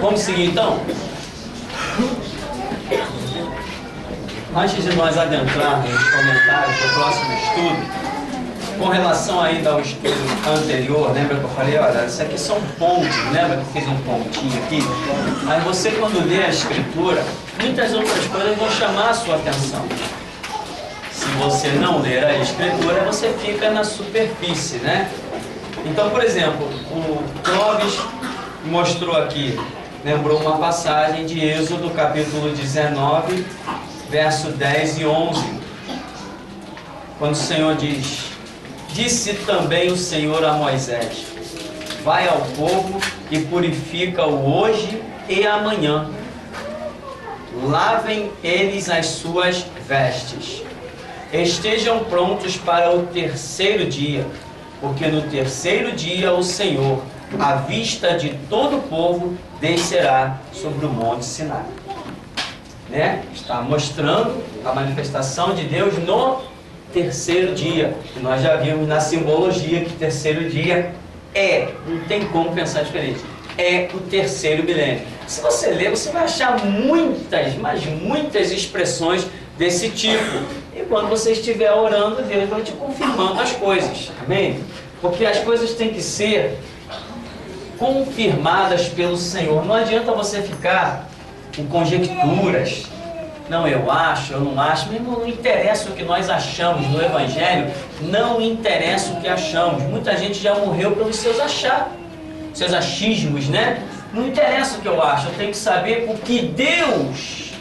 Vamos seguir então? Antes de nós adentrarmos nos comentários do próximo estudo, com relação ainda ao estudo anterior, lembra que eu falei, olha, isso aqui são pontos, lembra que eu fiz um pontinho aqui? Aí você, quando lê a Escritura, muitas outras coisas vão chamar a sua atenção. Se você não ler a Escritura, você fica na superfície, né? Então, por exemplo, o Clóvis mostrou aqui, lembrou uma passagem de Êxodo, capítulo 19, verso 10 e 11. Quando o Senhor diz: disse também o Senhor a Moisés: vai ao povo e purifica-o hoje e amanhã. Lavem eles as suas vestes. Estejam prontos para o terceiro dia, porque no terceiro dia o Senhor, à vista de todo o povo, descerá sobre o monte Sinai. Né? Está mostrando a manifestação de Deus no terceiro dia. E nós já vimos na simbologia que o terceiro dia não tem como pensar diferente, é o terceiro milênio. Se você ler, você vai achar muitas, mas muitas expressões desse tipo. E quando você estiver orando, Deus vai te confirmando as coisas. Amém? Porque as coisas têm que ser confirmadas pelo Senhor. Não adianta você ficar com conjecturas. Não, eu acho, eu não acho. Mesmo não interessa o que nós achamos no Evangelho, não interessa o que achamos. Muita gente já morreu pelos seus achismos, né? Não interessa o que eu acho, eu tenho que saber o que Deus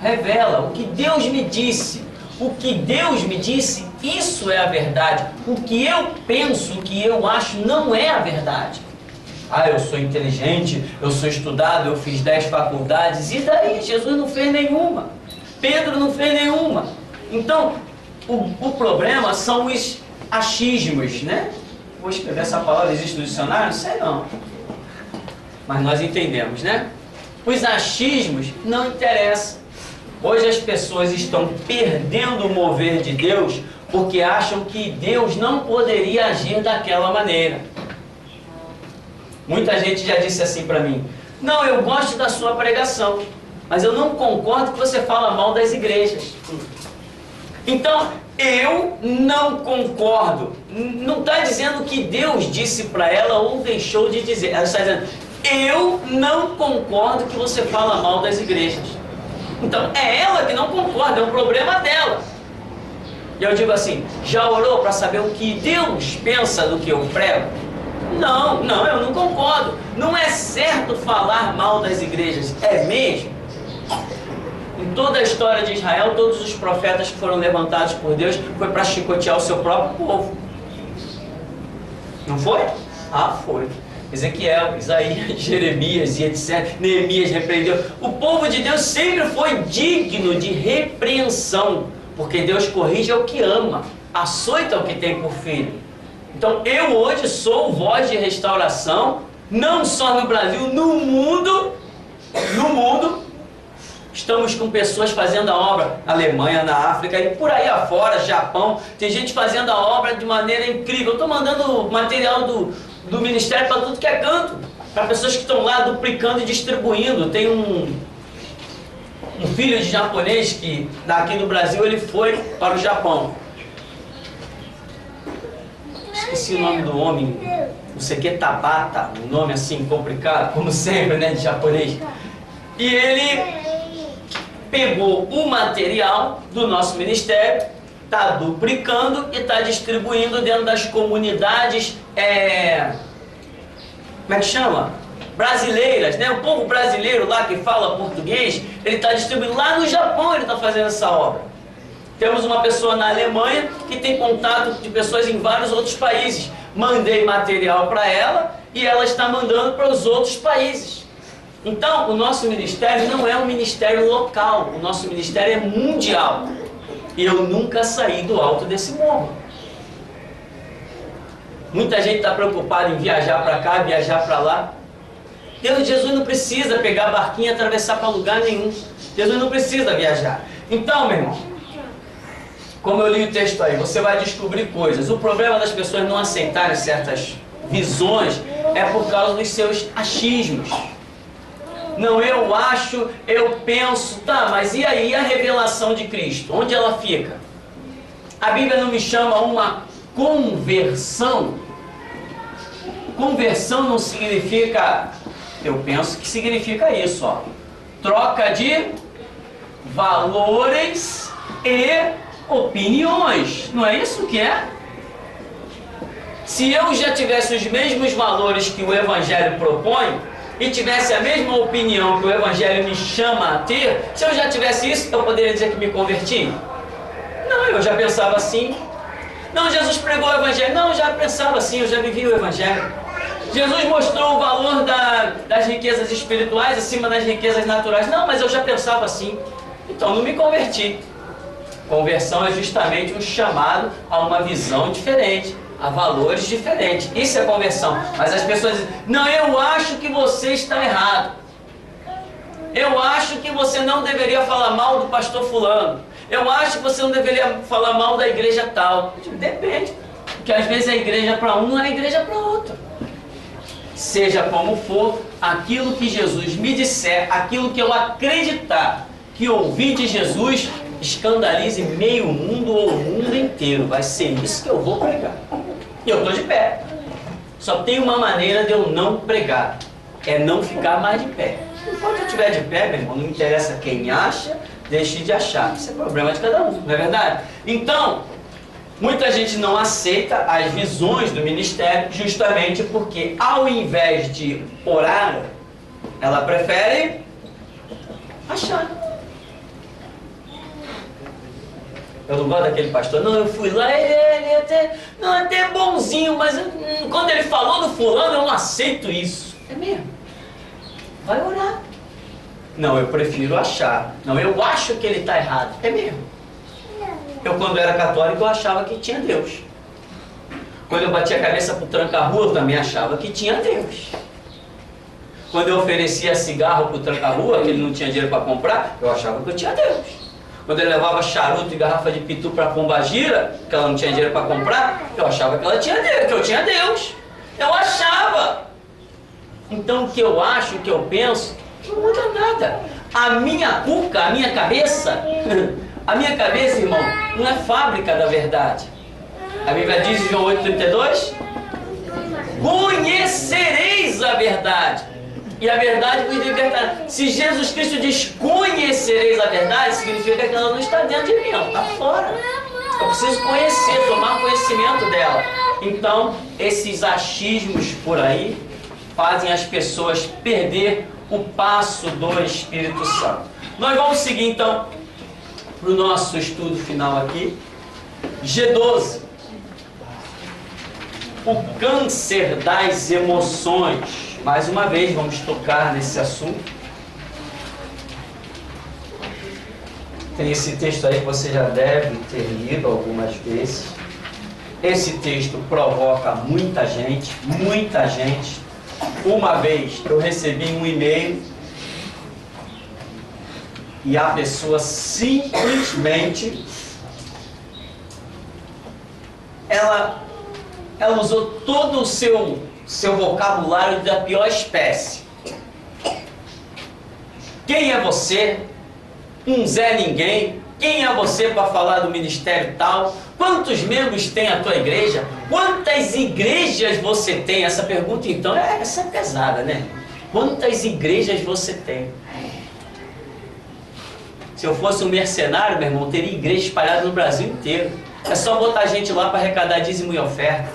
revela, o que Deus me disse. O que Deus me disse, isso é a verdade. O que eu penso, o que eu acho, não é a verdade. Ah, eu sou inteligente, eu sou estudado, eu fiz 10 faculdades. E daí? Jesus não fez nenhuma. Pedro não fez nenhuma. Então, o problema são os achismos, né? Vou escrever essa palavra, existe no dicionário? Não sei não. Mas nós entendemos, né? Os achismos não interessam. Hoje as pessoas estão perdendo o mover de Deus porque acham que Deus não poderia agir daquela maneira. Muita gente já disse assim para mim: não, eu gosto da sua pregação, mas eu não concordo que você fala mal das igrejas. Então, eu não concordo. Não está dizendo que Deus disse para ela ou deixou de dizer. Ela está dizendo: eu não concordo que você fala mal das igrejas. Então, é ela que não concorda, é um problema dela. E eu digo assim: já orou para saber o que Deus pensa do que eu prego? Não, eu não concordo. Não é certo falar mal das igrejas. É mesmo? Em toda a história de Israel, todos os profetas que foram levantados por Deus foi para chicotear o seu próprio povo. Não foi? Ah, foi. Ezequiel, Isaías, Jeremias e etc. Neemias repreendeu. O povo de Deus sempre foi digno de repreensão, porque Deus corrige o que ama, açoita o que tem por filho. Então eu hoje sou voz de restauração, não só no Brasil, no mundo. Estamos com pessoas fazendo a obra na Alemanha, na África e por aí afora, Japão. Tem gente fazendo a obra de maneira incrível. Eu estou mandando material do ministério para tudo que é canto, para pessoas que estão lá duplicando e distribuindo. Tem um filho de japonês que daqui do Brasil ele foi para o Japão. Esqueci o nome do homem, não sei o que, Tabata, um nome assim complicado, como sempre, né, de japonês. E ele pegou o material do nosso ministério, está duplicando e está distribuindo dentro das comunidades, como é que chama? Brasileiras, né? O povo brasileiro lá que fala português, ele está distribuindo. Lá no Japão ele está fazendo essa obra. Temos uma pessoa na Alemanha que tem contato de pessoas em vários outros países. Mandei material para ela e ela está mandando para os outros países. Então, o nosso ministério não é um ministério local, o nosso ministério é mundial. E eu nunca saí do alto desse morro. Muita gente está preocupada em viajar para cá, viajar para lá. Jesus não precisa pegar a barquinha e atravessar para lugar nenhum. Jesus não precisa viajar. Então, meu irmão, como eu li o texto aí, você vai descobrir coisas. O problema das pessoas não aceitarem certas visões é por causa dos seus achismos. Não, eu acho, eu penso. Tá, mas e aí a revelação de Cristo? Onde ela fica? A Bíblia não me chama uma conversão. Conversão não significa, eu penso que significa isso, ó. Troca de valores e opiniões. Não é isso que é? Se eu já tivesse os mesmos valores que o Evangelho propõe e tivesse a mesma opinião que o Evangelho me chama a ter, se eu já tivesse isso, eu poderia dizer que me converti? Não, eu já pensava assim. Não, Jesus pregou o Evangelho. Não, eu já pensava assim, eu já vivia o Evangelho. Jesus mostrou o valor das riquezas espirituais acima das riquezas naturais. Não, mas eu já pensava assim. Então não me converti. Conversão é justamente um chamado a uma visão diferente, a valores diferentes. Isso é conversão. Mas as pessoas dizem, não, eu acho que você está errado. Eu acho que você não deveria falar mal do pastor fulano. Eu acho que você não deveria falar mal da igreja tal. Depende. Porque às vezes a igreja para um não é a igreja para outro. Seja como for, aquilo que Jesus me disser, aquilo que eu acreditar que ouvi de Jesus, escandalize meio mundo ou o mundo inteiro. Vai ser isso que eu vou pregar. E eu estou de pé. Só tem uma maneira de eu não pregar. É não ficar mais de pé. Enquanto eu estiver de pé, meu irmão, não interessa quem acha, deixe de achar. Isso é problema de cada um, não é verdade? Então, muita gente não aceita as visões do ministério justamente porque, ao invés de orar, ela prefere achar. Eu não gosto daquele pastor. Não, eu fui lá, ele até bonzinho, mas quando ele falou do fulano, eu não aceito isso. É mesmo? Vai orar. Não, eu prefiro achar. Não, eu acho que ele está errado. É mesmo? Eu, quando era católico, eu achava que tinha Deus. Quando eu batia a cabeça para o tranca-rua, eu também achava que tinha Deus. Quando eu oferecia cigarro para o tranca-rua, que ele não tinha dinheiro para comprar, eu achava que eu tinha Deus. Quando ele levava charuto e garrafa de pitu para a pombagira, que ela não tinha dinheiro para comprar, eu achava que ela tinha Deus, que eu tinha Deus. Eu achava. Então o que eu acho, o que eu penso, não muda nada. A minha cuca, a minha cabeça, irmão, não é fábrica da verdade. A Bíblia diz em João 8,32: conhecereis a verdade, e a verdade vos libertará. Se Jesus Cristo diz conhecereis a verdade, significa que ela não está dentro de mim, ela está fora. Eu preciso conhecer, tomar conhecimento dela. Então, esses achismos por aí fazem as pessoas perder o passo do Espírito Santo. Nós vamos seguir então para o nosso estudo final aqui. G12. O câncer das emoções. Mais uma vez vamos tocar nesse assunto. Tem esse texto aí que você já deve ter lido algumas vezes. Esse texto provoca muita gente, muita gente. Uma vez eu recebi um e-mail e a pessoa simplesmente ela usou todo o seu vocabulário da pior espécie. Quem é você? Um Zé Ninguém. Quem é você para falar do ministério tal? Quantos membros tem a tua igreja? Quantas igrejas você tem? Essa pergunta, então, essa é pesada, né? Quantas igrejas você tem? Se eu fosse um mercenário, meu irmão, teria igreja espalhada no Brasil inteiro. É só botar gente lá para arrecadar dízimo e oferta.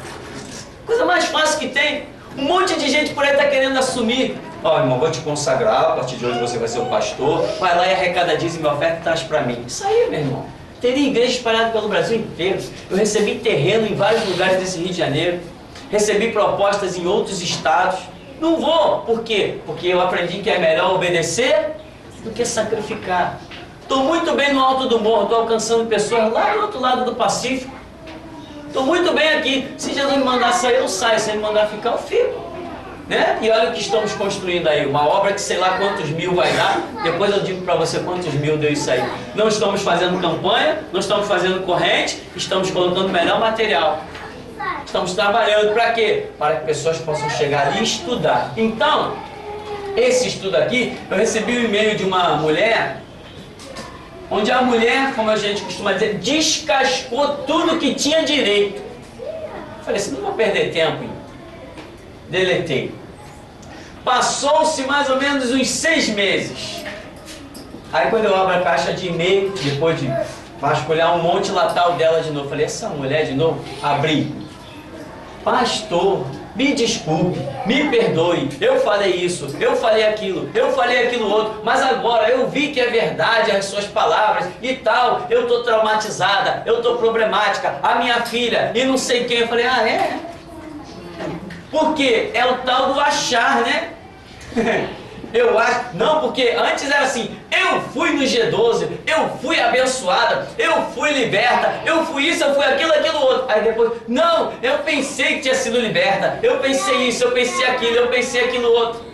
Coisa mais fácil que tem. Um monte de gente por aí está querendo assumir. Ó, irmão, vou te consagrar, a partir de hoje você vai ser o pastor. Vai lá e arrecada dízimo e oferta e traz para mim. Isso aí, meu irmão. Teria igreja espalhada pelo Brasil inteiro. Eu recebi terreno em vários lugares desse Rio de Janeiro. Recebi propostas em outros estados. Não vou. Por quê? Porque eu aprendi que é melhor obedecer do que sacrificar. Estou muito bem no alto do morro, estou alcançando pessoas lá do outro lado do Pacífico. Estou muito bem aqui. Se Jesus me mandar sair, eu saio. Se ele me mandar ficar, eu fico. Né? E olha o que estamos construindo aí. Uma obra que sei lá quantos mil vai dar. Depois eu digo para você quantos mil deu isso aí. Não estamos fazendo campanha, não estamos fazendo corrente, estamos colocando melhor material. Estamos trabalhando para quê? Para que pessoas possam chegar ali e estudar. Então, Esse estudo aqui, eu recebi um e-mail de uma mulher, onde a mulher, como a gente costuma dizer, descascou tudo que tinha direito. Eu falei assim, não vou perder tempo. Deletei. Passou-se mais ou menos uns 6 meses. Aí quando eu abro a caixa de e-mail, depois de vasculhar um monte, lá tá o dela de novo. Eu falei, essa mulher de novo? Abri. Pastor, me desculpe, me perdoe, eu falei isso, eu falei aquilo outro, mas agora eu vi que é verdade as suas palavras e tal, eu estou traumatizada, eu estou problemática, a minha filha e não sei quem. Eu falei, ah é? Porque é o tal do achar, né? Eu acho, não, porque antes era assim, eu fui no G12, eu fui abençoada, eu fui liberta, eu fui isso, eu fui aquilo outro. Aí depois, não, eu pensei que tinha sido liberta, eu pensei isso, eu pensei aquilo, eu pensei aquilo outro.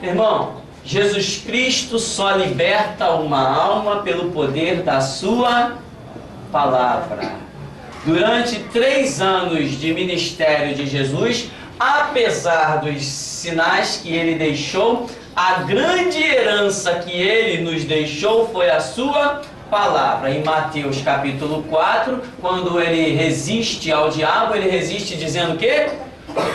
Irmão, Jesus Cristo só liberta uma alma pelo poder da sua palavra. Durante 3 anos de ministério de Jesus, apesar dos sinais que ele deixou, a grande herança que ele nos deixou foi a sua palavra. Em Mateus capítulo 4, quando ele resiste ao diabo, ele resiste dizendo o quê?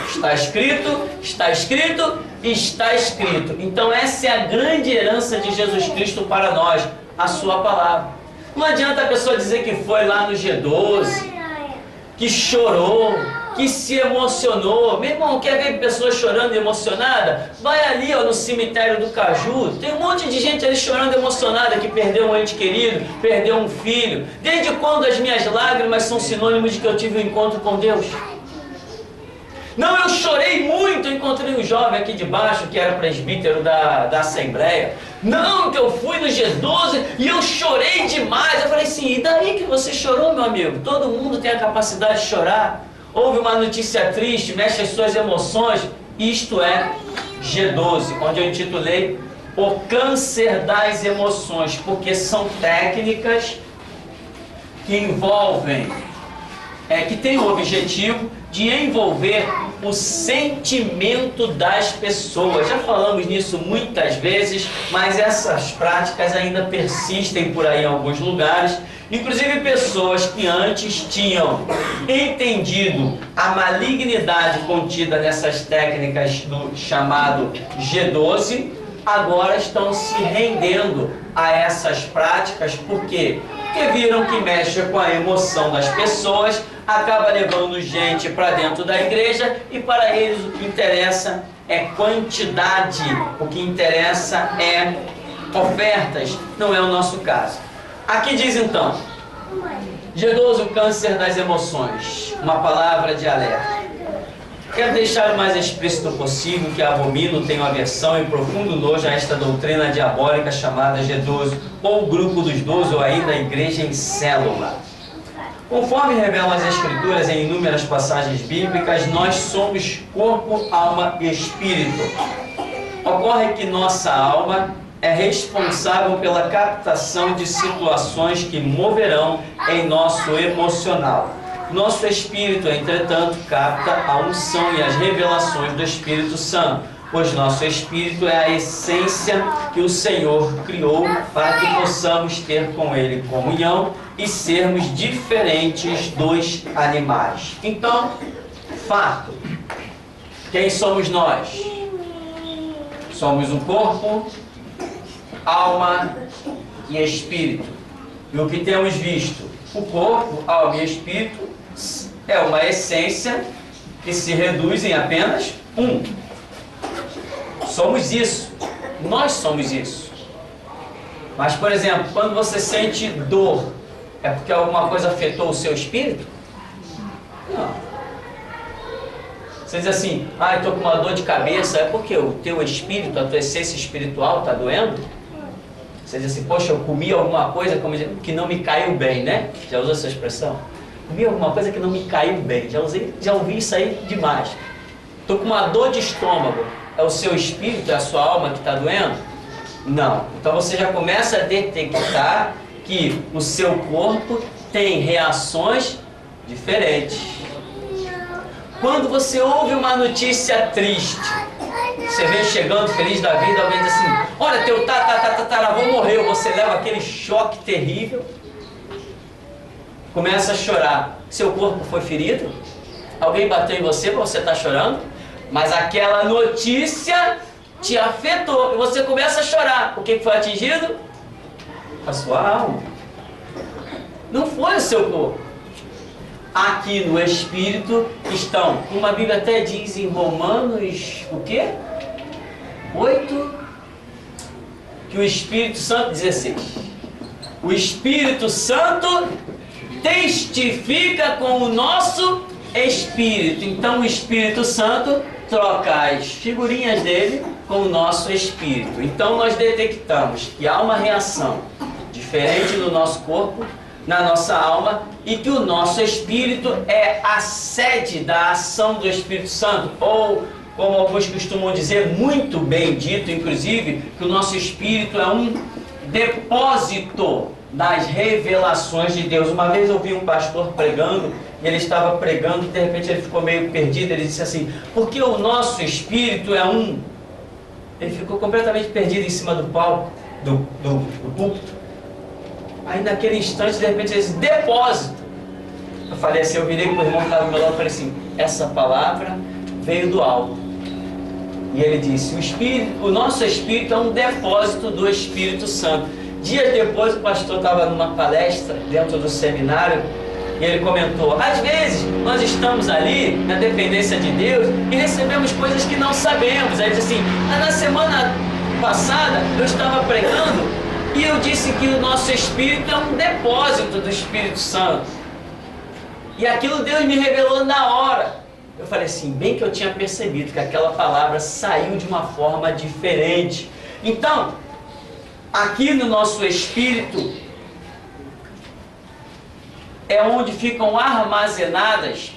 Está escrito, está escrito, está escrito. Então essa é a grande herança de Jesus Cristo para nós, a sua palavra. Não adianta a pessoa dizer que foi lá no G12, que chorou, que se emocionou. Meu irmão, quer ver pessoas chorando e emocionada? Vai ali, ó, no cemitério do Caju, tem um monte de gente ali chorando emocionada, que perdeu um ente querido, perdeu um filho. Desde quando as minhas lágrimas são sinônimos de que eu tive um encontro com Deus? Não, eu chorei muito, eu encontrei um jovem aqui de baixo, que era presbítero da Assembleia. Não, que eu fui no G12 e eu chorei demais. Eu falei assim, e daí que você chorou, meu amigo? Todo mundo tem a capacidade de chorar. Houve uma notícia triste, mexe as suas emoções. Isto é G12, onde eu intitulei O Câncer das Emoções, porque são técnicas que envolvem, que têm o objetivo de envolver o sentimento das pessoas. Já falamos nisso muitas vezes, mas essas práticas ainda persistem por aí em alguns lugares. Inclusive pessoas que antes tinham entendido a malignidade contida nessas técnicas do chamado G12, agora estão se rendendo a essas práticas. Por quê? Porque viram que mexe com a emoção das pessoas, acaba levando gente para dentro da igreja, e para eles o que interessa é quantidade, o que interessa é ofertas. Não é o nosso caso. Aqui diz então, G12, o câncer das emoções, uma palavra de alerta. Quero deixar o mais explícito possível que abomino, tenho aversão e profundo nojo a esta doutrina diabólica chamada G12, ou grupo dos 12, ou ainda a igreja em célula. Conforme revelam as Escrituras em inúmeras passagens bíblicas, nós somos corpo, alma e espírito. Ocorre que nossa alma é responsável pela captação de situações que moverão em nosso emocional. Nosso espírito, entretanto, capta a unção e as revelações do Espírito Santo, pois nosso espírito é a essência que o Senhor criou para que possamos ter com Ele comunhão e sermos diferentes dos animais. Então, fato, quem somos nós? Somos um corpo, alma e espírito. E o que temos visto? O corpo, alma e espírito é uma essência que se reduz em apenas um. Somos isso. Nós somos isso. Mas, por exemplo, quando você sente dor, é porque alguma coisa afetou o seu espírito? Não. Você diz assim, eu estou com uma dor de cabeça, é porque o teu espírito, a tua essência espiritual está doendo? Você diz assim, poxa, eu comi alguma coisa que não me caiu bem, né? Já usou essa expressão? Comi alguma coisa que não me caiu bem. Já ouvi isso aí demais. Estou com uma dor de estômago. É o seu espírito, é a sua alma que está doendo? Não. Então você já começa a detectar que o seu corpo tem reações diferentes. Quando você ouve uma notícia triste, Você vem chegando feliz da vida, alguém diz assim, olha, teu tataravô morreu, você leva aquele choque terrível, começa a chorar. Seu corpo foi ferido? Alguém bateu em você para você estar chorando? Mas aquela notícia te afetou e você começa a chorar. O que foi atingido? A sua alma. Não foi o seu corpo. Aqui no Espírito estão, como a Bíblia até diz em Romanos, o quê? 8, que o Espírito Santo, 16. O Espírito Santo testifica com o nosso Espírito. Então o Espírito Santo troca as figurinhas dele com o nosso Espírito. Então nós detectamos que há uma reação diferente no nosso corpo, na nossa alma, e que o nosso Espírito é a sede da ação do Espírito Santo, ou como alguns costumam dizer, muito bem dito, inclusive, que o nosso Espírito é um depósito das revelações de Deus. Uma vez eu vi um pastor pregando, e ele estava pregando, e de repente ele ficou meio perdido, ele disse assim, porque o nosso Espírito é um... Ele ficou completamente perdido em cima do palco, do púlpito. Aí naquele instante, de repente, ele disse, depósito. Eu falei assim, eu virei para o irmão que estava do meu lado e falei assim, essa palavra veio do alto. E ele disse, o nosso Espírito é um depósito do Espírito Santo. Dias depois, o pastor estava numa palestra dentro do seminário, e ele comentou, às vezes nós estamos ali na dependência de Deus e recebemos coisas que não sabemos. Aí ele disse assim, na semana passada eu estava pregando e eu disse que o nosso Espírito é um depósito do Espírito Santo. E aquilo Deus me revelou na hora. Eu falei assim, bem que eu tinha percebido que aquela palavra saiu de uma forma diferente. Então, aqui no nosso Espírito é onde ficam armazenadas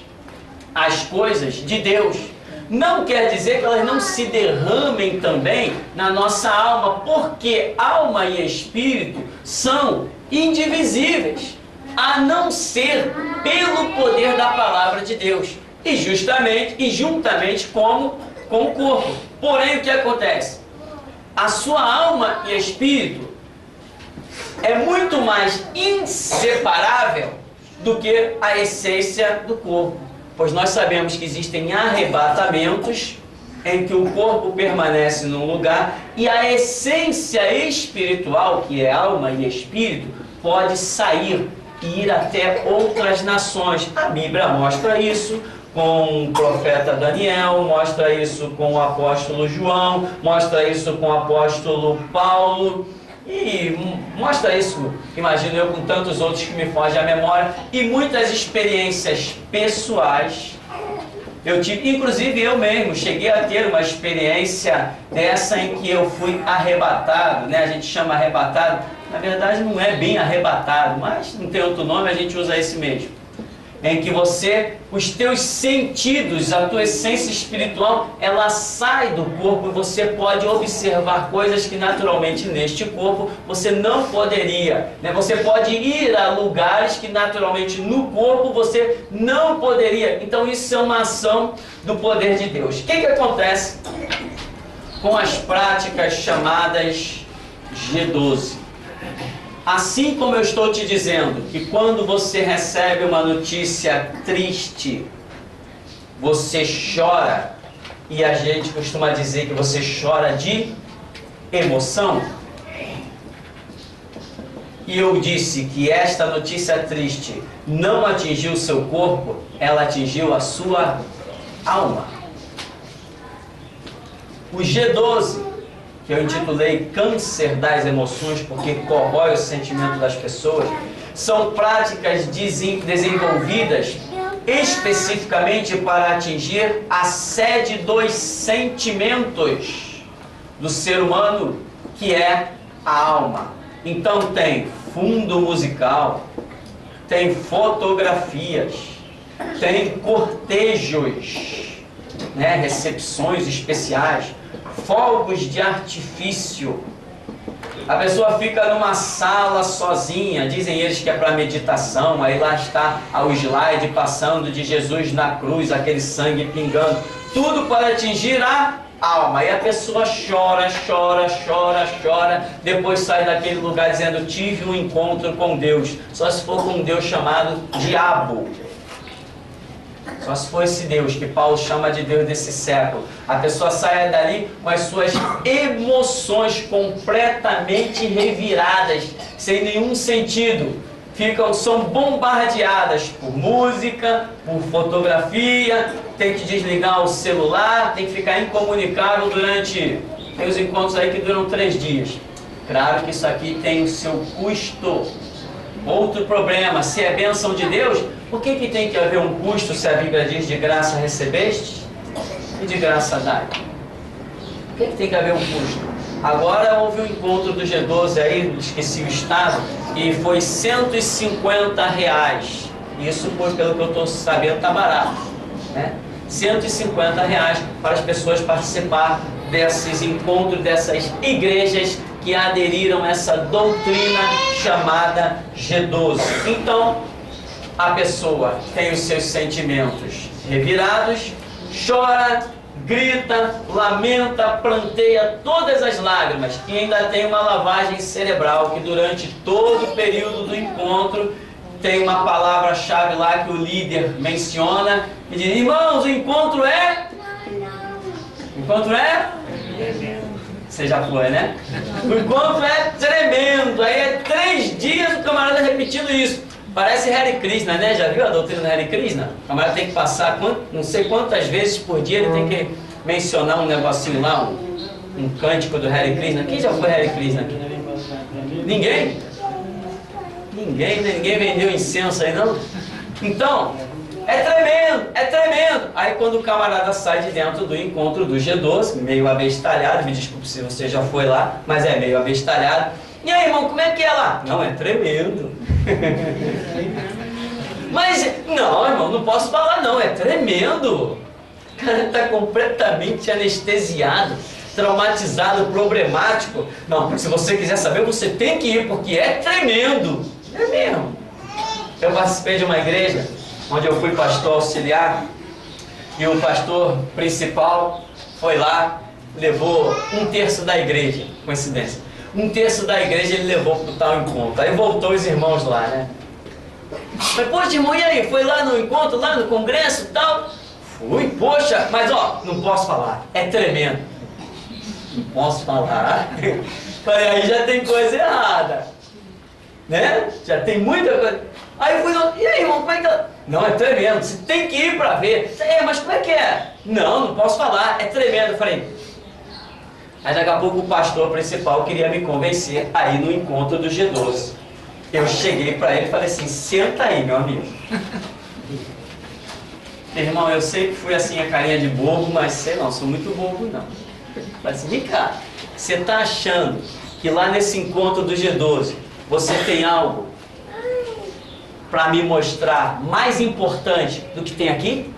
as coisas de Deus. Não quer dizer que elas não se derramem também na nossa alma, porque alma e espírito são indivisíveis, a não ser pelo poder da palavra de Deus, e juntamente com o corpo. Porém, o que acontece? A sua alma e espírito é muito mais inseparável do que a essência do corpo. Pois nós sabemos que existem arrebatamentos em que o corpo permanece num lugar e a essência espiritual, que é alma e espírito, pode sair e ir até outras nações. A Bíblia mostra isso com o profeta Daniel, mostra isso com o apóstolo João, mostra isso com o apóstolo Paulo. E mostra isso, imagino eu, com tantos outros que me fogem à memória, e muitas experiências pessoais eu tive, inclusive eu mesmo cheguei a ter uma experiência dessa em que eu fui arrebatado, né? A gente chama arrebatado, na verdade não é bem arrebatado, mas não tem outro nome, a gente usa esse mesmo. Em que os teus sentidos, a tua essência espiritual, ela sai do corpo e você pode observar coisas que naturalmente neste corpo você não poderia, né? Você pode ir a lugares que naturalmente no corpo você não poderia. Então isso é uma ação do poder de Deus. O que acontece com as práticas chamadas G12? Assim como eu estou te dizendo que quando você recebe uma notícia triste, você chora, e a gente costuma dizer que você chora de emoção, e eu disse que esta notícia triste não atingiu o seu corpo, ela atingiu a sua alma. O G12, que eu intitulei Câncer das Emoções, porque corrói o sentimento das pessoas, são práticas desenvolvidas especificamente para atingir a sede dos sentimentos do ser humano, que é a alma. Então tem fundo musical, tem fotografias, tem cortejos, né, recepções especiais, fogos de artifício. A pessoa fica numa sala sozinha, dizem eles que é para meditação, aí lá está o slide passando de Jesus na cruz, aquele sangue pingando, tudo para atingir a alma. E a pessoa chora, chora, chora, chora, depois sai daquele lugar dizendo: tive um encontro com Deus. Só se for com um Deus chamado diabo. Só se for esse Deus que Paulo chama de Deus desse século. A pessoa sai dali com as suas emoções completamente reviradas, sem nenhum sentido. São bombardeadas por música, por fotografia, tem que desligar o celular, tem que ficar incomunicável durante... Tem os encontros aí que duram 3 dias. Claro que isso aqui tem o seu custo. Outro problema, se é bênção de Deus, por que tem que haver um custo se a Bíblia diz de graça recebeste e de graça dai? Por que tem que haver um custo? Agora houve um encontro do G12 aí, esqueci o estado, e foi R$150. Isso, pelo que eu estou sabendo, está barato, né? R$150 para as pessoas participar desses encontros, dessas igrejas que aderiram a essa doutrina chamada G12. Então, a pessoa tem os seus sentimentos revirados, chora, grita, lamenta, planteia todas as lágrimas e ainda tem uma lavagem cerebral que durante todo o período do encontro tem uma palavra-chave lá que o líder menciona e diz: irmãos, o encontro é... O encontro é... Você já foi, né? O encontro é tremendo. Aí é 3 dias o camarada repetindo isso. Parece Hare Krishna, né? Já viu a doutrina do Hare Krishna? O camarada tem que passar não sei quantas vezes por dia ele tem que mencionar um negocinho lá, um cântico do Hare Krishna. Quem já foi Hare Krishna aqui? Ninguém? Ninguém, né? Ninguém vendeu incenso aí, não? Então, é tremendo, é tremendo. Aí quando o camarada sai de dentro do encontro do G12, meio abestalhado, me desculpe se você já foi lá, mas é meio abestalhado. E aí, irmão, como é que é lá? Não, é tremendo. Mas, não, irmão, não posso falar não, é tremendo. O cara está completamente anestesiado, traumatizado, problemático. Não, se você quiser saber, você tem que ir, porque é tremendo. É mesmo. Eu participei de uma igreja onde eu fui pastor auxiliar e o pastor principal foi lá, levou 1/3 da igreja, coincidência. 1/3 da igreja ele levou para o tal encontro. Aí voltou os irmãos lá, né? Mas, poxa, irmão, e aí? Foi lá no encontro, lá no congresso e tal? Fui, poxa, mas ó, não posso falar, é tremendo. Não posso falar. Falei, aí já tem coisa errada, né? Já tem muita coisa. Aí eu fui, e aí, irmão, como é que ela... Não, é tremendo, você tem que ir para ver. Mas como é que é? Não, não posso falar, é tremendo. Eu falei... Aí daqui a pouco o pastor principal queria me convencer a ir no encontro do G12. Eu cheguei para ele e falei assim: senta aí, meu amigo. Irmão, eu sei que fui assim a carinha de bobo, mas sei não, sou muito bobo não. Falei assim: vem cá, você está achando que lá nesse encontro do G12 você tem algo para me mostrar mais importante do que tem aqui?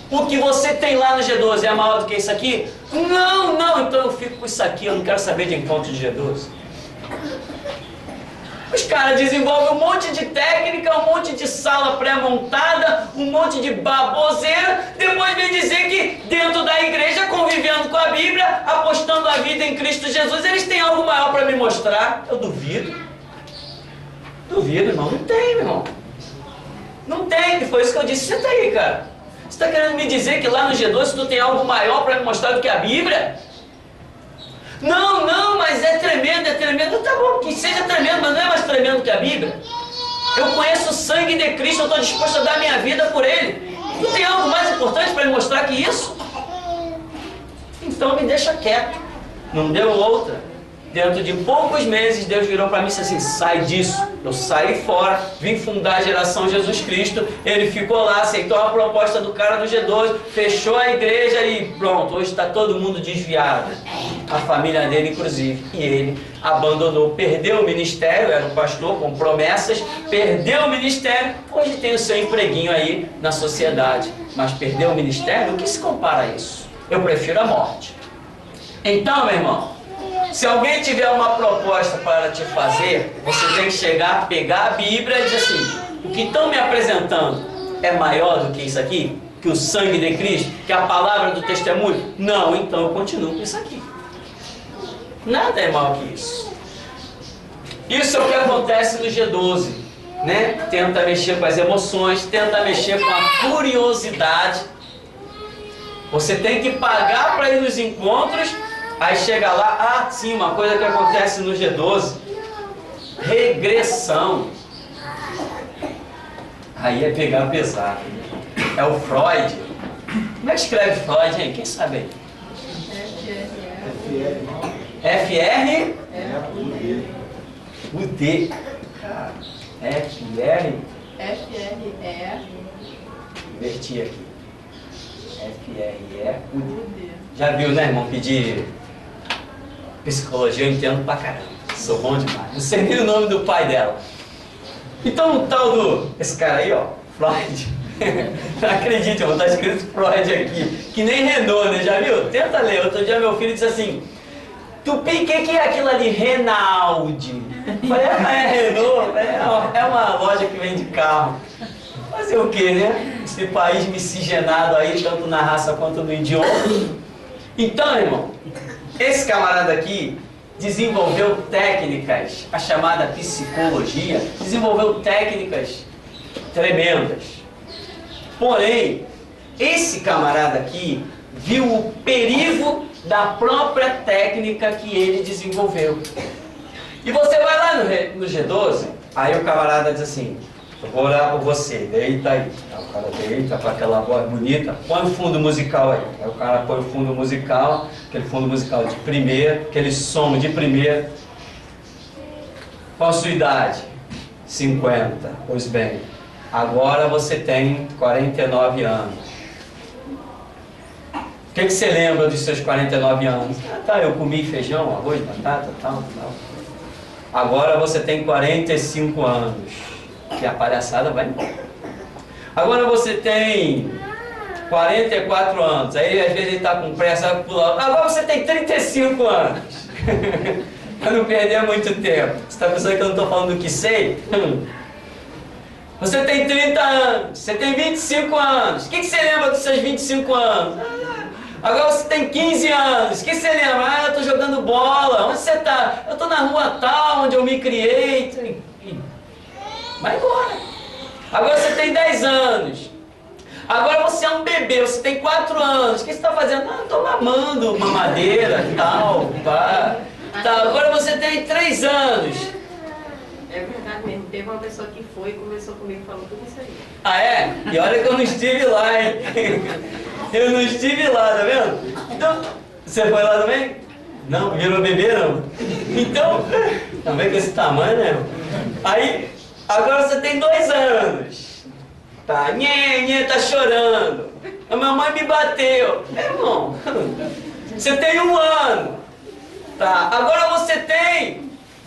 O que você tem lá no G12 é maior do que isso aqui? Não, não, então eu fico com isso aqui, eu não quero saber de encontro de G12. Os caras desenvolvem um monte de técnica, um monte de sala pré-montada, um monte de baboseira, depois vem dizer que dentro da igreja, convivendo com a Bíblia, apostando a vida em Cristo Jesus, eles têm algo maior para me mostrar. Eu duvido. Duvido, irmão. Não tem, meu irmão. Não tem, foi isso que eu disse. Senta aí, cara. Você está querendo me dizer que lá no G12 tu tem algo maior para me mostrar do que a Bíblia? Não, não, mas é tremendo, é tremendo. Tá bom, que seja tremendo, mas não é mais tremendo que a Bíblia. Eu conheço o sangue de Cristo, eu estou disposto a dar minha vida por Ele. Não tem algo mais importante para me mostrar que isso? Então me deixa quieto. Não deu outra. Dentro de poucos meses, Deus virou para mim e disse assim: sai disso. Eu saí fora, vim fundar a Geração Jesus Cristo. Ele ficou lá, aceitou a proposta do cara do G12, fechou a igreja e pronto, hoje está todo mundo desviado. A família dele, inclusive. E ele abandonou, perdeu o ministério, era um pastor com promessas, perdeu o ministério, hoje tem o seu empreguinho aí na sociedade. Mas perdeu o ministério, o que se compara a isso? Eu prefiro a morte. Então, meu irmão, se alguém tiver uma proposta para te fazer, você tem que chegar, pegar a Bíblia e dizer assim: o que estão me apresentando é maior do que isso aqui? que o sangue de Cristo, que a palavra do testemunho? Não, então eu continuo com isso aqui. Nada é maior que isso. Isso é o que acontece no G12, né? Tenta mexer com as emoções, tenta mexer com a curiosidade. Você tem que pagar para ir nos encontros, aí chega lá, sim, uma coisa que acontece no G12, regressão. Aí é pegar pesado. É o Freud. Como é que escreve Freud, hein? Quem sabe aí? FR? O D. FR? Inverti aqui. FRE, o D. Já viu, né, irmão? Pedir psicologia, eu entendo pra caramba. Sou bom demais. Não sei nem o nome do pai dela. Então o tal do... Esse cara aí, ó, Freud. Não acredite, eu vou estar escrito Freud aqui. Que nem Renault, né? Já viu? Tenta ler. Outro dia meu filho disse assim... Tupi, o que é aquilo ali? Renaldi. Eu falei, é Renault. É uma loja que vende carro. Fazer o quê, né? Esse país miscigenado aí, tanto na raça quanto no idioma. Então, irmão, esse camarada aqui desenvolveu técnicas, a chamada psicologia, desenvolveu técnicas tremendas. Porém, esse camarada aqui viu o perigo da própria técnica que ele desenvolveu. E você vai lá no G12, aí o camarada diz assim, eu vou orar por você, deita aí. Aí o cara deita com aquela voz bonita, põe o fundo musical aí. Aí o cara põe o fundo musical, aquele fundo musical de primeira, aquele som de primeira. Qual a sua idade? 50. Pois bem, agora você tem 49 anos. O que você lembra dos seus 49 anos? Tá, eu comi feijão, arroz, batata, tal. Agora você tem 45 anos. Que a palhaçada vai embora. Agora você tem 44 anos. Aí às vezes ele está com pressa, vai pular. Agora você tem 35 anos. Para não perder muito tempo. Você está pensando que eu não estou falando do que sei? Você tem 30 anos. Você tem 25 anos. O que você lembra dos seus 25 anos? Agora você tem 15 anos. O que você lembra? Eu estou jogando bola. Onde você está? Eu estou na rua tal, onde eu me criei. Vai embora. Agora você tem 10 anos. Agora você é um bebê, você tem 4 anos. O que você está fazendo? Ah, estou mamando mamadeira e tal. Pá. Tá, agora você tem 3 anos. É verdade mesmo. Teve uma pessoa que foi e conversou comigo e falou tudo isso aí. Ah, é? E olha que eu não estive lá, hein? Eu não estive lá, tá vendo? Então, você foi lá também? Não, virou bebê não? Então, também com esse tamanho, né? Aí, agora você tem 2 anos. Tá, tá chorando. A mamãe me bateu. Irmão, você tem 1 ano. Tá, agora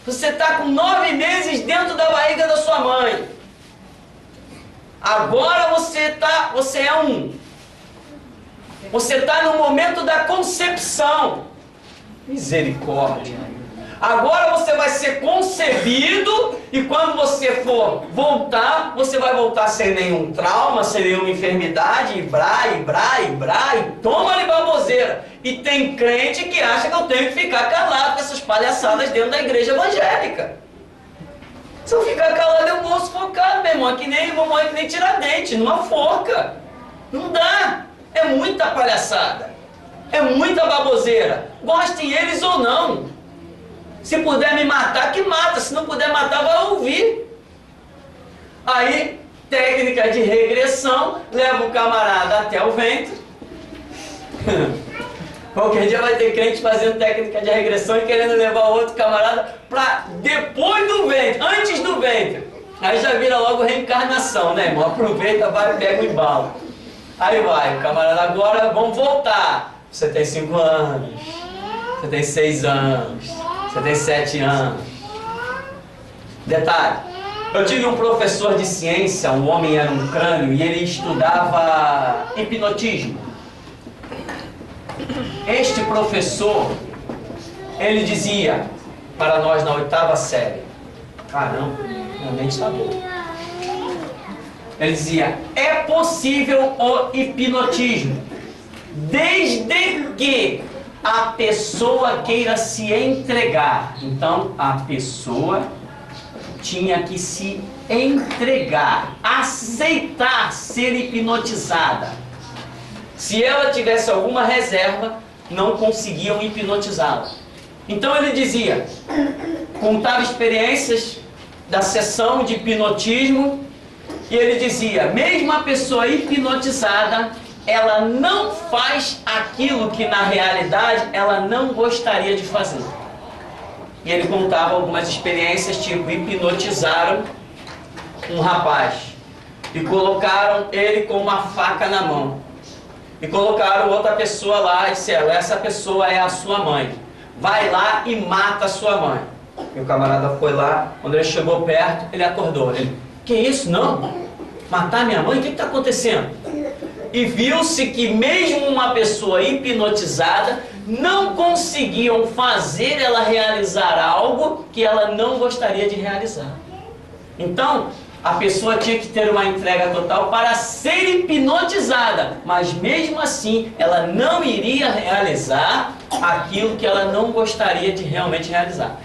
você tá com 9 meses dentro da barriga da sua mãe. Agora você é Você está no momento da concepção. Misericórdia. Agora você vai ser concebido e quando você for voltar, você vai voltar sem nenhum trauma, sem nenhuma enfermidade, e toma-lhe baboseira. E tem crente que acha que eu tenho que ficar calado com essas palhaçadas dentro da igreja evangélica. Se eu ficar calado, eu morro sufocado, meu irmão. Vou morrer que nem Tiradentes, numa forca. Não dá. É muita palhaçada. É muita baboseira. Gostem eles ou não. Se puder me matar, que mata. Se não puder matar, vai ouvir. Aí, técnica de regressão, leva o camarada até o ventre. Qualquer dia vai ter crente fazendo técnica de regressão e querendo levar o outro camarada para depois do ventre, antes do ventre. Aí já vira logo reencarnação, né, irmão? Aproveita, vai, pega o embalo. Aí vai, o camarada, agora vamos voltar. Você tem 5 anos, você tem 6 anos, você tem 7 anos. Detalhe, eu tive um professor de ciência, um homem era um crânio, e ele estudava hipnotismo. Este professor, ele dizia para nós na 8ª série, caramba, minha mente está boa. Ele dizia: é possível o hipnotismo, desde que a pessoa queira se entregar. Então, a pessoa tinha que se entregar, aceitar ser hipnotizada. Se ela tivesse alguma reserva, não conseguiam hipnotizá-la. Então ele dizia, contava experiências da sessão de hipnotismo, e ele dizia, mesmo a pessoa hipnotizada, ela não faz aquilo que na realidade ela não gostaria de fazer. E ele contava algumas experiências, tipo, hipnotizaram um rapaz e colocaram ele com uma faca na mão. E colocaram outra pessoa lá e disseram, essa pessoa é a sua mãe. Vai lá e mata a sua mãe. E o camarada foi lá, quando ele chegou perto, ele acordou. Ele, que isso? Não? Matar minha mãe? O que está acontecendo? E viu-se que mesmo uma pessoa hipnotizada não conseguiam fazer ela realizar algo que ela não gostaria de realizar. Então, a pessoa tinha que ter uma entrega total para ser hipnotizada, mas mesmo assim ela não iria realizar aquilo que ela não gostaria de realmente realizar.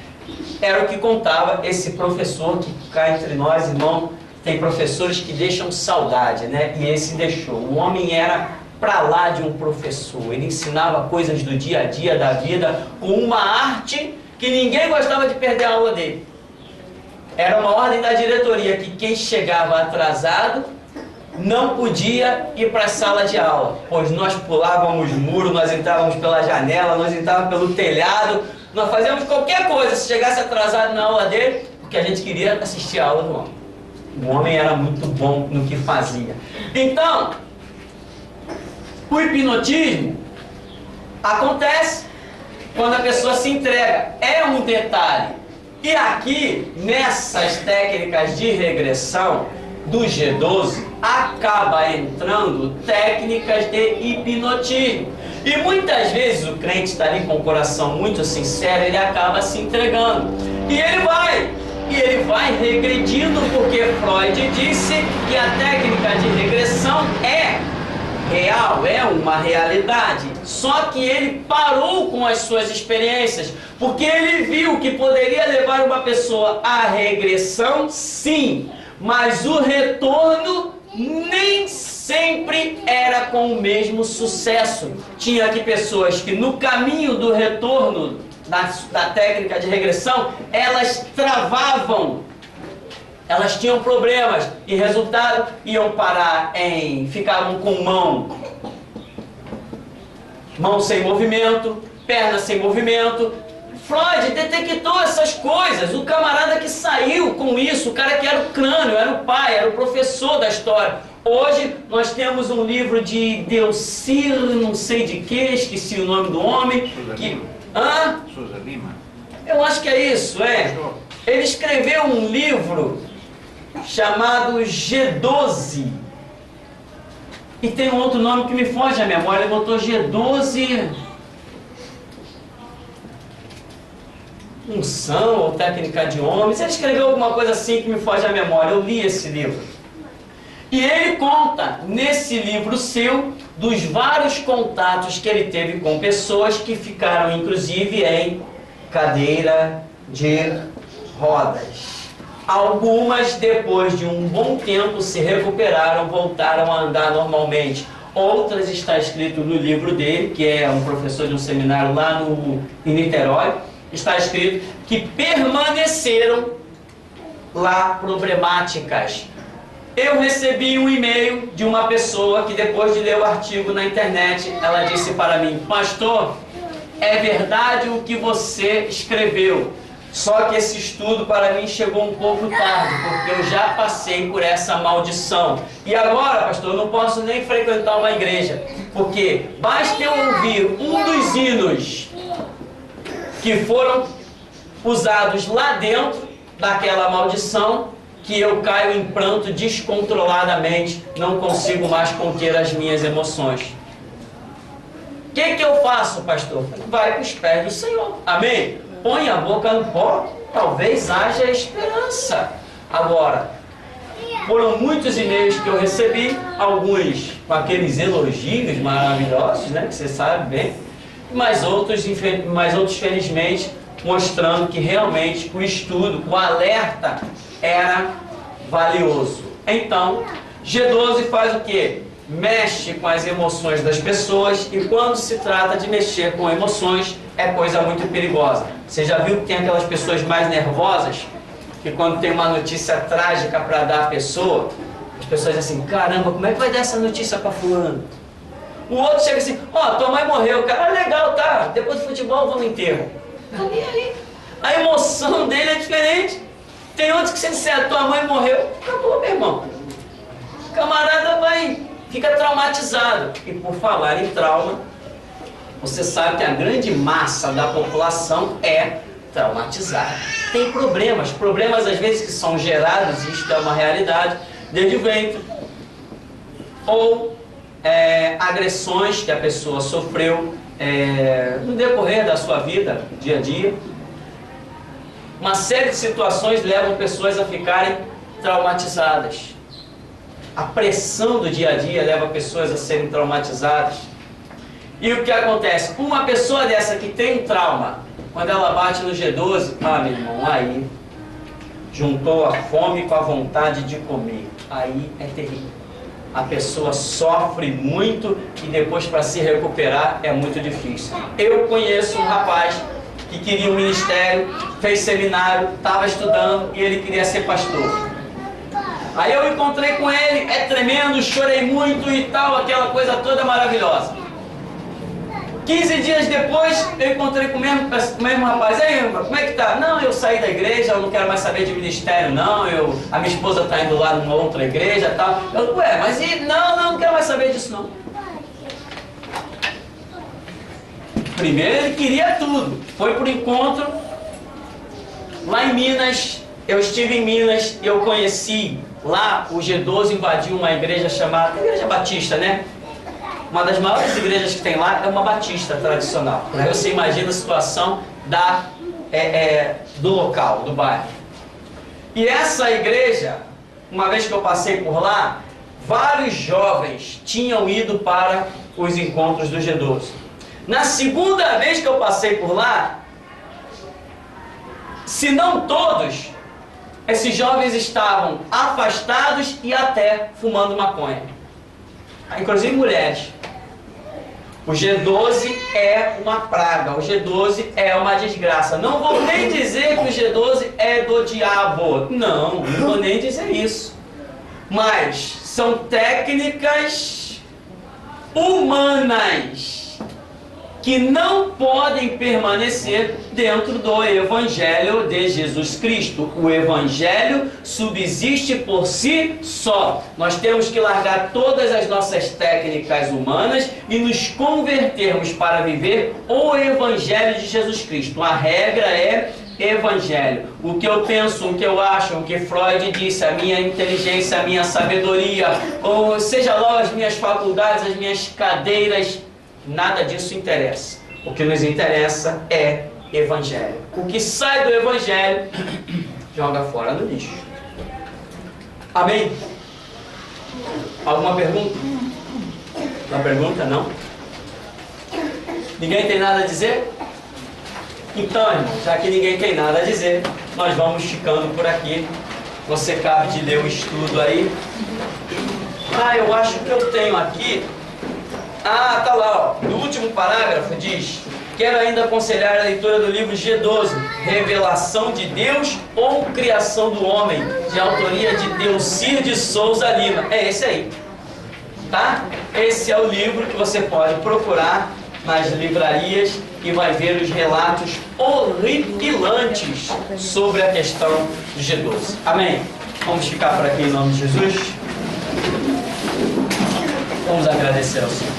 Era o que contava esse professor que cá entre nós, irmão, tem professores que deixam saudade, né? E esse deixou. O homem era para lá de um professor. Ele ensinava coisas do dia a dia da vida com uma arte que ninguém gostava de perder a aula dele. Era uma ordem da diretoria que quem chegava atrasado não podia ir para a sala de aula, pois nós pulávamos muro, nós entrávamos pela janela, nós entrávamos pelo telhado, nós fazíamos qualquer coisa se chegasse atrasado na aula dele, porque a gente queria assistir a aula do homem. O homem era muito bom no que fazia. Então, o hipnotismo acontece quando a pessoa se entrega. É um detalhe. E aqui, nessas técnicas de regressão do G12, acaba entrando técnicas de hipnotismo. E muitas vezes o crente está ali com o coração muito sincero, ele acaba se entregando. E ele vai regredindo, porque Freud disse que a técnica de regressão é real, é uma realidade. Só que ele parou com as suas experiências, porque ele viu que poderia levar uma pessoa à regressão, sim, mas o retorno nem sempre era com o mesmo sucesso. Tinha aqui pessoas que no caminho do retorno da técnica de regressão, elas travavam, elas tinham problemas e resultado iam parar ficavam com mão sem movimento, perna sem movimento. Freud detectou essas coisas. O camarada que saiu com isso, o cara que era o crânio, era o pai, era o professor da história. Hoje nós temos um livro de Delcir, não sei de que, esqueci o nome do homem. Souza Lima. Eu acho que é isso, é. Ele escreveu um livro chamado G12. E tem um outro nome que me foge à memória. Ele botou G12... unção ou técnica de homens. Ele escreveu alguma coisa assim que me foge à memória. Eu li esse livro. E ele conta, nesse livro seu, dos vários contatos que ele teve com pessoas que ficaram, inclusive, em cadeira de rodas. Algumas, depois de um bom tempo, se recuperaram, voltaram a andar normalmente. Outras está escrito no livro dele, que é um professor de um seminário lá em Niterói, está escrito que permaneceram lá problemáticas. Eu recebi um e-mail de uma pessoa que depois de ler o artigo na internet, ela disse para mim, pastor, é verdade o que você escreveu, só que esse estudo para mim chegou um pouco tarde, porque eu já passei por essa maldição. E agora, pastor, eu não posso nem frequentar uma igreja, porque basta eu ouvir um dos hinos que foram usados lá dentro daquela maldição, que eu caio em pranto descontroladamente, não consigo mais conter as minhas emoções. O que eu faço, pastor? Vai para os pés do Senhor. Amém? Põe a boca no pó, talvez haja esperança. Agora, Foram muitos e-mails que eu recebi, alguns com aqueles elogios maravilhosos, né, que você sabe bem, mas outros felizmente, mostrando que realmente o estudo, o alerta era valioso. Então, G12 faz o quê? Mexe com as emoções das pessoas, e quando se trata de mexer com emoções, é coisa muito perigosa. Você já viu que tem aquelas pessoas mais nervosas, que quando tem uma notícia trágica para dar à pessoa, as pessoas dizem assim, caramba, como é que vai dar essa notícia para fulano? O outro chega assim, ó, tua mãe morreu, cara, legal, tá, depois do futebol vamos no enterro. Tá nem aí. A emoção dele é diferente. Tem outros que se disser, tua mãe morreu, acabou, meu irmão. O camarada fica traumatizado. E por falar em trauma, você sabe que a grande massa da população é traumatizada. Tem problemas às vezes que são gerados, isto é uma realidade, desde o ventre, ou agressões que a pessoa sofreu no decorrer da sua vida, dia a dia. Uma série de situações levam pessoas a ficarem traumatizadas. A pressão do dia a dia leva pessoas a serem traumatizadas. E o que acontece? Uma pessoa dessa que tem trauma, quando ela bate no G12, meu irmão, aí juntou a fome com a vontade de comer. Aí é terrível. A pessoa sofre muito e depois para se recuperar é muito difícil. Eu conheço um rapaz que queria um ministério, fez seminário, estava estudando e ele queria ser pastor. Aí eu encontrei com ele, é tremendo, chorei muito e tal, aquela coisa toda maravilhosa. 15 dias depois, eu encontrei com o mesmo rapaz. Aí, como é que tá? Não, eu saí da igreja, eu não quero mais saber de ministério, não. A minha esposa está indo lá numa outra igreja e tal. Eu, mas não quero mais saber disso, não. Primeiro ele queria tudo. Foi por encontro lá em Minas. Eu estive em Minas e eu conheci lá, o G12 invadiu uma igreja chamada Igreja Batista, né? Uma das maiores igrejas que tem lá é uma batista tradicional. Aí você imagina a situação do local, do bairro. E essa igreja, uma vez que eu passei por lá, vários jovens tinham ido para os encontros do G12. Na segunda vez que eu passei por lá, se não todos, esses jovens estavam afastados e até fumando maconha. Inclusive mulheres. O G12 é uma praga, o G12 é uma desgraça. Não vou nem dizer que o G12 é do diabo. Não vou nem dizer isso. Mas são técnicas humanas que não podem permanecer dentro do Evangelho de Jesus Cristo. O Evangelho subsiste por si só. Nós temos que largar todas as nossas técnicas humanas e nos convertermos para viver o Evangelho de Jesus Cristo. A regra é Evangelho. O que eu penso, o que eu acho, o que Freud disse, a minha inteligência, a minha sabedoria, ou seja lá as minhas faculdades, as minhas cadeiras, nada disso interessa. O que nos interessa é Evangelho. O que sai do Evangelho, joga fora no lixo. Amém? Alguma pergunta? Uma pergunta? Não? Ninguém tem nada a dizer? Então, irmão, já que ninguém tem nada a dizer, nós vamos ficando por aqui. Você cabe de ler o estudo aí. Eu acho que eu tenho aqui. Tá lá, ó. No último parágrafo diz: quero ainda aconselhar a leitura do livro G12, Revelação de Deus ou Criação do Homem, de autoria de Delcir de Souza Lima. É esse aí, tá? Esse é o livro que você pode procurar nas livrarias e vai ver os relatos horripilantes sobre a questão do G12. Amém? Vamos ficar por aqui em nome de Jesus? Vamos agradecer ao Senhor.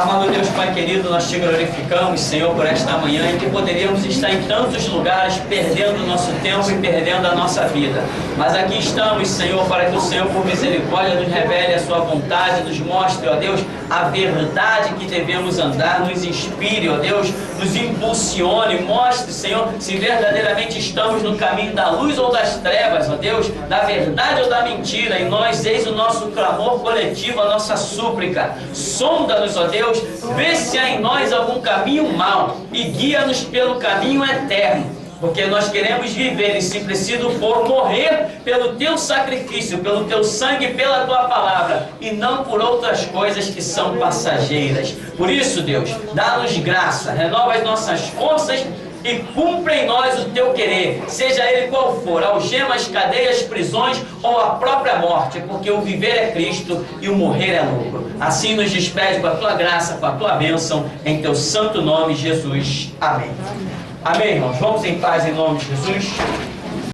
Amado Deus, Pai querido, nós te glorificamos, Senhor, por esta manhã em que poderíamos estar em tantos lugares perdendo o nosso tempo e perdendo a nossa vida. Mas aqui estamos, Senhor, para que o Senhor, por misericórdia, nos revele a sua vontade, nos mostre, ó Deus, a verdade que devemos andar, nos inspire, ó Deus, nos impulsione, mostre, Senhor, se verdadeiramente estamos no caminho da luz ou das trevas, ó Deus, da verdade ou da mentira. E nós, eis o nosso clamor coletivo, a nossa súplica. Sonda-nos, ó Deus, vê se há em nós algum caminho mau e guia-nos pelo caminho eterno. Porque nós queremos viver e, se preciso for, morrer pelo teu sacrifício, pelo teu sangue, pela tua palavra, e não por outras coisas que são passageiras. Por isso, Deus, dá-nos graça, renova as nossas forças e cumpre em nós o teu querer, seja ele qual for, algemas, cadeias, prisões ou a própria morte, porque o viver é Cristo e o morrer é lucro. Assim nos despede com a tua graça, com a tua bênção, em teu santo nome, Jesus. Amém. Amém, irmãos. Vamos em paz em nome de Jesus.